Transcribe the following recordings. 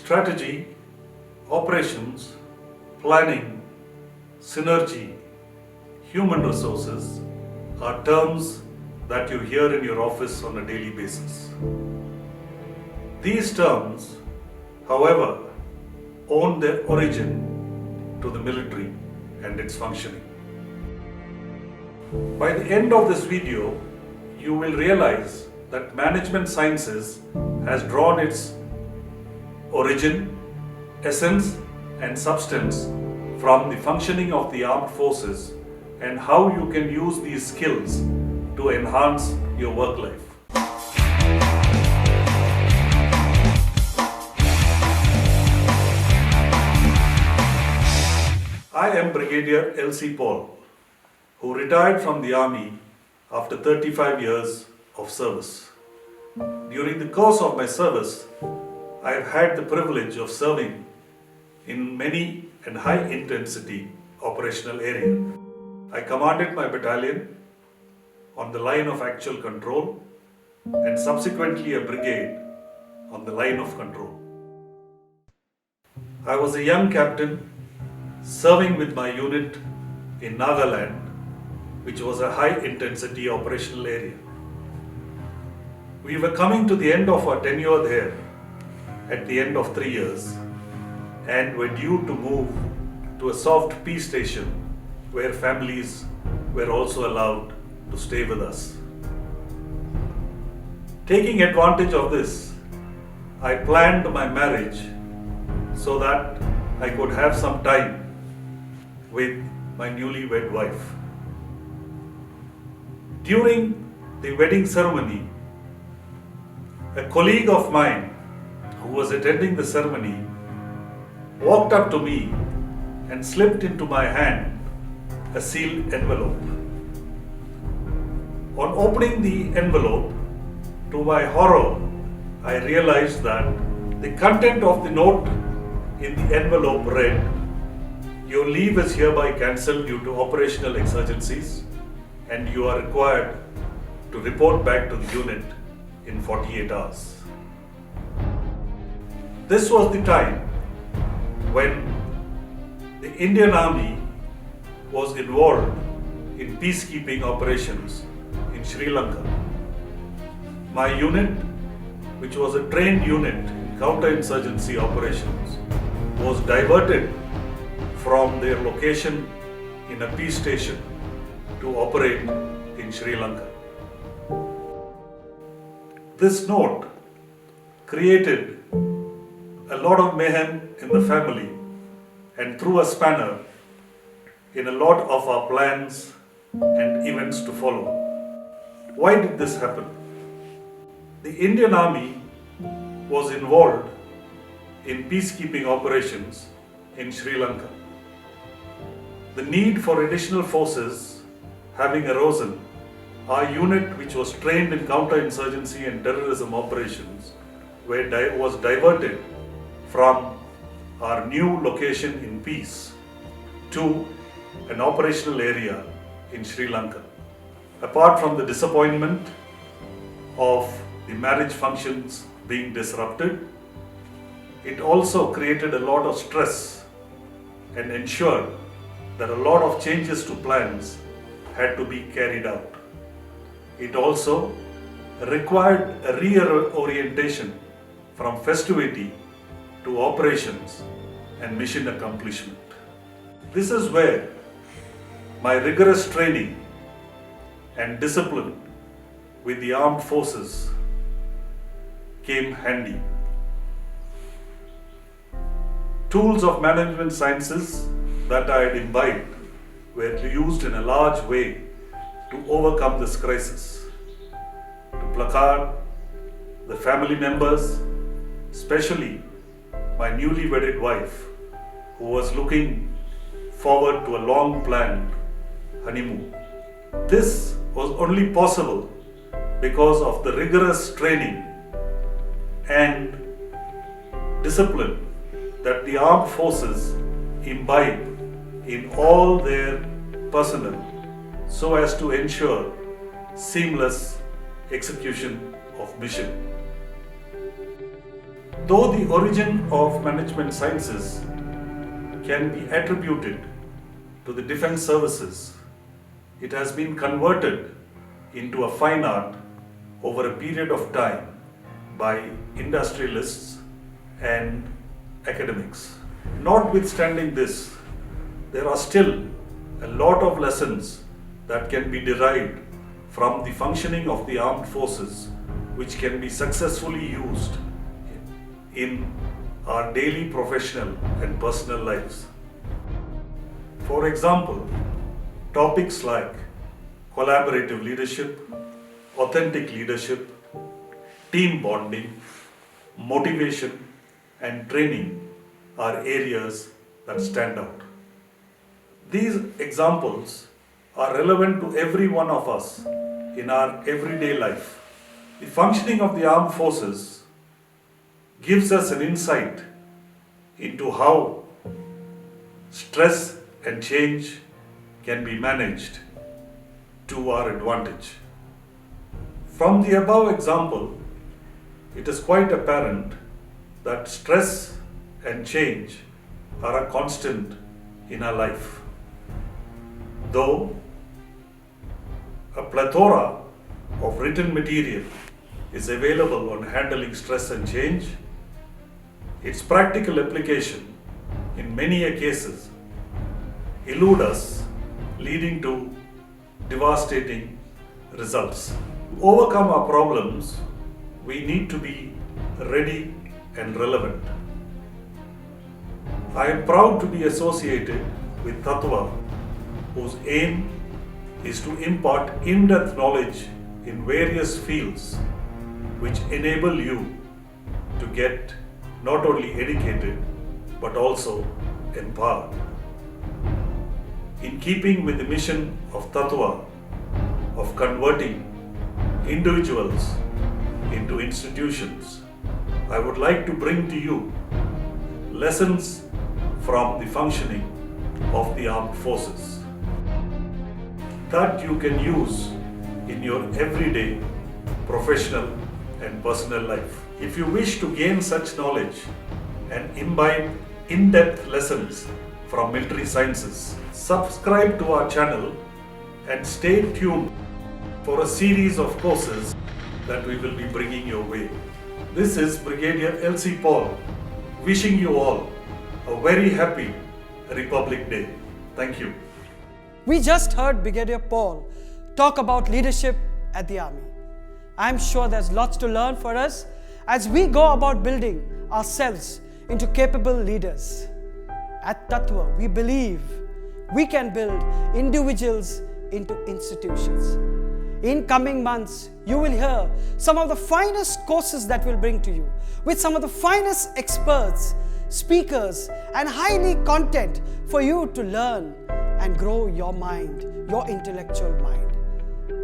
Strategy, operations, planning, synergy, human resources are terms that you hear in your office on a daily basis. These terms, however, owe their origin to the military and its functioning. By the end of this video, you will realize that management sciences has drawn its origin, essence, and substance from the functioning of the armed forces and how you can use these skills to enhance your work life. I am Brigadier L.C. Paul, who retired from the Army after 35 years of service. During the course of my service, I have had the privilege of serving in many and high-intensity operational areas. I commanded my battalion on the line of actual control and subsequently a brigade on the line of control. I was a young captain serving with my unit in Nagaland, which was a high-intensity operational area. We were coming to the end of our tenure there at the end of 3 years and were due to move to a soft peace station where families were also allowed to stay with us. Taking advantage of this, I planned my marriage so that I could have some time with my newlywed wife. During the wedding ceremony, a colleague of mine who was attending the ceremony walked up to me and slipped into my hand a sealed envelope. On opening the envelope, to my horror, I realized that the content of the note in the envelope read, "Your leave is hereby cancelled due to operational exigencies and you are required to report back to the unit in 48 hours. This was the time when the Indian Army was involved in peacekeeping operations in Sri Lanka. My unit, which was a trained unit in counterinsurgency operations, was diverted from their location in a peace station to operate in Sri Lanka. This note created a lot of mayhem in the family and threw a spanner in a lot of our plans and events to follow. Why did this happen? The Indian Army was involved in peacekeeping operations in Sri Lanka. The need for additional forces having arisen, our unit, which was trained in counterinsurgency and terrorism operations, was diverted from our new location in peace to an operational area in Sri Lanka. Apart from the disappointment of the marriage functions being disrupted, it also created a lot of stress and ensured that a lot of changes to plans had to be carried out. It also required a reorientation from festivity to operations and mission accomplishment. This is where my rigorous training and discipline with the armed forces came handy. Tools of management sciences that I had imbibed were used in a large way to overcome this crisis, to placard the family members, especially my newly wedded wife, who was looking forward to a long-planned honeymoon. This was only possible because of the rigorous training and discipline that the armed forces imbibe in all their personnel so as to ensure seamless execution of mission. Though the origin of management sciences can be attributed to the defense services, it has been converted into a fine art over a period of time by industrialists and academics. Notwithstanding this, there are still a lot of lessons that can be derived from the functioning of the armed forces, which can be successfully used in our daily professional and personal lives. For example, topics like collaborative leadership, authentic leadership, team bonding, motivation, and training are areas that stand out. These examples are relevant to every one of us in our everyday life. The functioning of the armed forces gives us an insight into how stress and change can be managed to our advantage. From the above example, it is quite apparent that stress and change are a constant in our life. Though a plethora of written material is available on handling stress and change, its practical application in many cases elude us, leading to devastating results. To overcome our problems, we need to be ready and relevant. I am proud to be associated with Tattva, whose aim is to impart in-depth knowledge in various fields which enable you to get not only educated but also empowered. In keeping with the mission of Tattva of converting individuals into institutions, I would like to bring to you lessons from the functioning of the armed forces that you can use in your everyday professional and personal life. If you wish to gain such knowledge and imbibe in-depth lessons from military sciences, subscribe to our channel and stay tuned for a series of courses that we will be bringing your way. This is Brigadier L.C. Paul, wishing you all a very happy Republic Day. Thank you. We just heard Brigadier Paul talk about leadership at the Army. I'm sure there's lots to learn for us as we go about building ourselves into capable leaders. At Tattva, we believe we can build individuals into institutions. In coming months, you will hear some of the finest courses that we'll bring to you with some of the finest experts, speakers, and highly content for you to learn and grow your mind, your intellectual mind.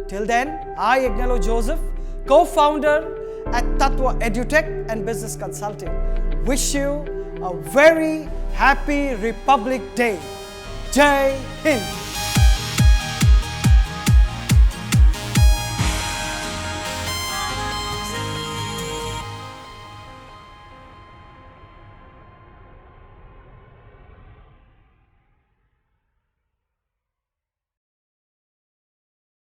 Till then, I, Ignalo Joseph, co-founder at Tattva EduTech and Business Consulting, wish you a very happy Republic Day. Jai Hind!